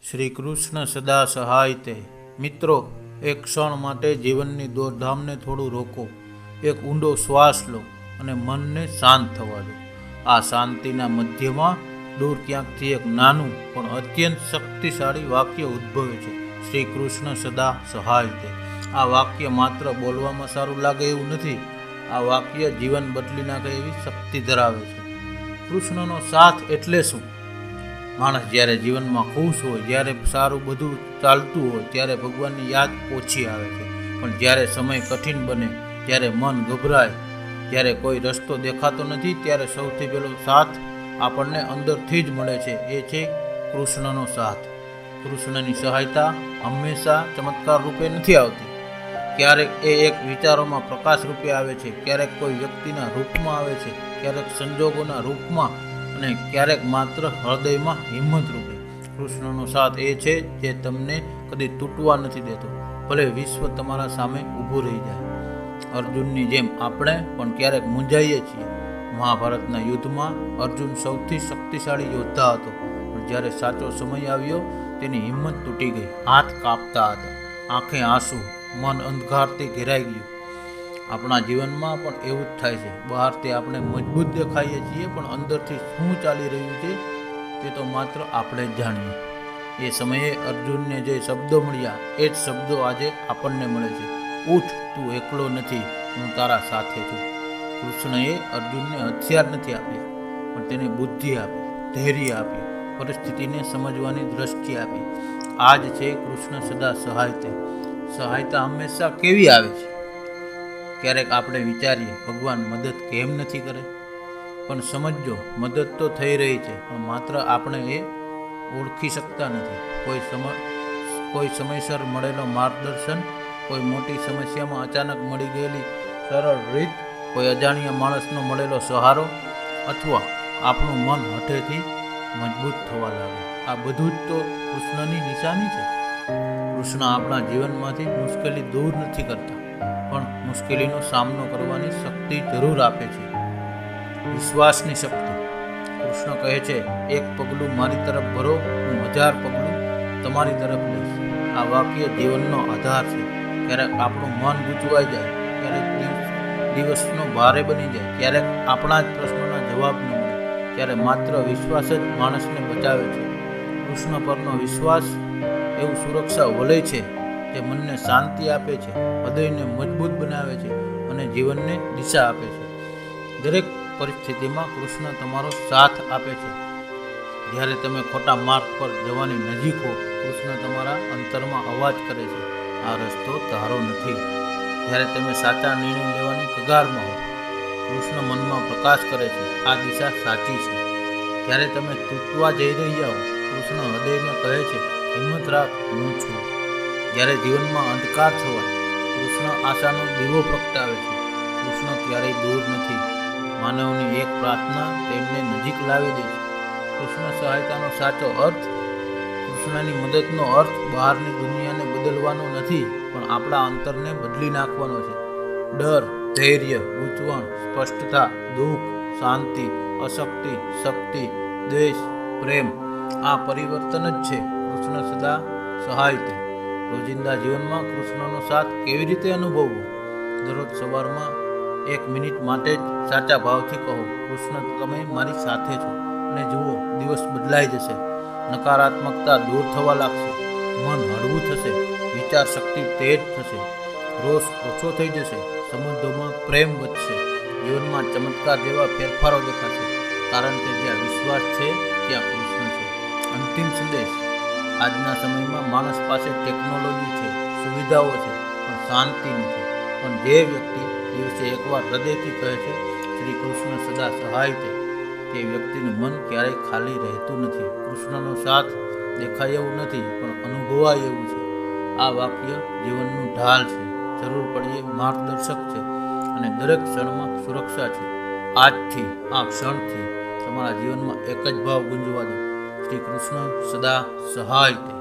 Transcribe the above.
શ્રી કૃષ્ણ સદા સહાય તે. મિત્રો, એક ક્ષણ માટે જીવનની દોડધામને થોડું રોકો. એક ઊંડો શ્વાસ લો અને મનને શાંત થવા દો. આ શાંતિના મધ્યમાં દૂર ક્યાંકથી એક નાનું પણ અત્યંત શક્તિશાળી વાક્ય ઉદ્ભવે છે. શ્રી કૃષ્ણ સદા સહાય તે. આ વાક્ય માત્ર બોલવામાં સારું લાગે એવું નથી. આ વાક્ય જીવન બદલી નાખે એવી શક્તિ ધરાવે છે. કૃષ્ણનો સાથ એટલે શું? માણસ જ્યારે જીવનમાં ખુશ હોય, જ્યારે સારું બધું ચાલતું હોય, ત્યારે ભગવાનની યાદ ઓછી આવે છે. પણ જ્યારે સમય કઠિન બને, જ્યારે મન ગભરાય, જ્યારે કોઈ રસ્તો દેખાતો નથી, ત્યારે સૌથી પહેલો સાથ આપણને અંદરથી જ મળે છે. એ છે કૃષ્ણનો સાથ. કૃષ્ણની સહાયતા હંમેશા ચમત્કાર રૂપે નથી આવતી. ક્યારેક એ એક વિચારોમાં પ્રકાશ રૂપે આવે છે, ક્યારેક કોઈ વ્યક્તિના રૂપમાં આવે છે, ક્યારેક સંજોગોના રૂપમાં અને ક્યારેક માત્ર હૃદયમાં હિંમત રૂપે. કૃષ્ણનો સાથ એ છે જે તમને કદી તૂટવા નથી દેતો, ભલે વિશ્વ તમારા સામે ઊભું રહી જાય. અર્જુનની જેમ આપણે પણ ક્યારેક મૂંઝાઈએ છીએ. મહાભારતના યુદ્ધમાં અર્જુન સૌથી શક્તિશાળી યોદ્ધા હતો, પણ જ્યારે સાચો સમય આવ્યો, તેની હિંમત તૂટી ગઈ. હાથ કાપતા હતા, આંખે આંસુ, મન અંધકારથી ઘેરાઈ ગયું. આપણા જીવનમાં પણ એવું જ થાય છે. બહારથી આપણે મજબૂત દેખાઈએ છીએ, પણ અંદરથી શું ચાલી રહ્યું છે તે તો માત્ર આપણે જ જાણીએ. એ સમયે અર્જુનને જે શબ્દો મળ્યા, એ જ શબ્દો આજે આપણને મળે છે. ઉઠ, તું એકલો નથી, હું તારા સાથે છું. કૃષ્ણએ અર્જુનને હથિયાર નથી આપ્યા, પણ તેને બુદ્ધિ આપી, ધૈર્ય આપ્યું, પરિસ્થિતિને સમજવાની દ્રષ્ટિ આપી. આ જ છે કૃષ્ણ સદા સહાયતે. સહાયતા હંમેશા કેવી આવે છે? ક્યારેક આપણે વિચારીએ, ભગવાન મદદ કેમ નથી કરે? પણ સમજો, મદદ તો થઈ રહી છે, પણ માત્ર આપણે એ ઓળખી શકતા નથી. કોઈ સમયસર મળેલો માર્ગદર્શન, કોઈ મોટી સમસ્યામાં અચાનક મળી ગયેલી સરળ રીત, કોઈ અજાણ્યા માણસનો મળેલો સહારો, અથવા આપણું મન હઠેથી મજબૂત થવા લાગે. આ બધું જ તો કૃષ્ણની નિશાની છે. કૃષ્ણ આપણા જીવનમાંથી મુશ્કેલી દૂર નથી કરતા, પણ મુશ્કેલીનો સામનો કરવાની શક્તિ જરૂર આપે છે. વિશ્વાસની શક્તિ. કૃષ્ણ કહે છે, એક પગલું મારી તરફ ભરો, હું 1000 પગલું તમારી તરફ લઈશ. આ વાક્ય જીવનનો આધાર છે. ક્યારેક આપણું મન ગૂંચવાઈ જાય, ક્યારેક દિવસનો ભારે બની જાય, ક્યારેક આપણા જ પ્રશ્નોના જવાબ ન મળે, ત્યારે માત્ર વિશ્વાસ જ માણસને બચાવે છે. કૃષ્ણ પરનો વિશ્વાસ એવું સુરક્ષા વલય છે જે મનને શાંતિ આપે છે, હૃદયને મજબૂત બનાવે છે અને જીવનને દિશા આપે છે. દરેક પરિસ્થિતિમાં કૃષ્ણ તમારો સાથ આપે છે. જ્યારે તમે ખોટા માર્ગ પર જવાની નજીક હો, કૃષ્ણ તમારા અંતરમાં અવાજ કરે છે, આ રસ્તો તારો નથી. જ્યારે તમે સાચા નિર્ણય લેવાની કગારમાં હો, કૃષ્ણ મનમાં પ્રકાશ કરે છે, આ દિશા સાચી છે. જ્યારે તમે તૂટવા જઈ રહ્યા હો, કૃષ્ણ હૃદયને કહે છે, હિંમત રાખ, હું છું. જ્યારે જીવનમાં અંધકાર છવાય, કૃષ્ણ આશાનો દીવો પ્રગટાવે છે. કૃષ્ણ ક્યારેય દૂર નથી. માનવની એક પ્રાર્થના તેમને નજીક લાવી દે છે. કૃષ્ણ સહાયતાનો સાચો અર્થ, કૃષ્ણની મદદનો અર્થ બહારની દુનિયાને બદલવાનો નથી, પણ આપણા અંતરને બદલી નાખવાનો છે. ડર, ધૈર્ય, ગૂંચવણ, સ્પષ્ટતા, દુઃખ, શાંતિ, અશક્તિ, શક્તિ, દ્વેષ, પ્રેમ, આ પરિવર્તન જ છે કૃષ્ણ સદા સહાય તે. રોજિંદા જીવનમાં કૃષ્ણનો સાથ કેવી રીતે અનુભવવો? દરરોજ સવારમાં 1 મિનિટ માટે જ સાચા ભાવથી કહો, કૃષ્ણ તમે મારી સાથે છો, અને જુઓ, દિવસ બદલાઈ જશે. નકારાત્મકતા દૂર થવા લાગશે, મન હળવું થશે, વિચાર શક્તિ તેજ થશે, રોષ ઓછો થઈ જશે, સંબંધોમાં પ્રેમ વધશે, જીવનમાં ચમત્કાર જેવા ફેરફારો દેખાશે. કારણ કે જ્યાં વિશ્વાસ છે, ત્યાં કૃષ્ણ છે. અંતિમ સંદેશ. આજના સમયમાં માણસ પાસે ટેકનોલોજી છે, સુવિધાઓ છે, પણ શાંતિ નથી. પણ જે વ્યક્તિ દિવસે એકવાર હૃદયથી કહે છે, શ્રી કૃષ્ણ સદા સહાય તે વ્યક્તિનું મન ક્યારેય ખાલી રહેતું નથી. કૃષ્ણનો સાથ દેખાય એવું નથી, પણ અનુભવાય એવું છે. આ વાક્ય જીવનનું ઢાલ છે, જરૂર પડીએ માર્ગદર્શક છે, અને દરેક ક્ષણમાં સુરક્ષા છે. આજથી, આ ક્ષણથી તમારા જીવનમાં એક જ ભાવ ગુંજવા દો, શ્રી કૃષ્ણ સદા સહાય તે.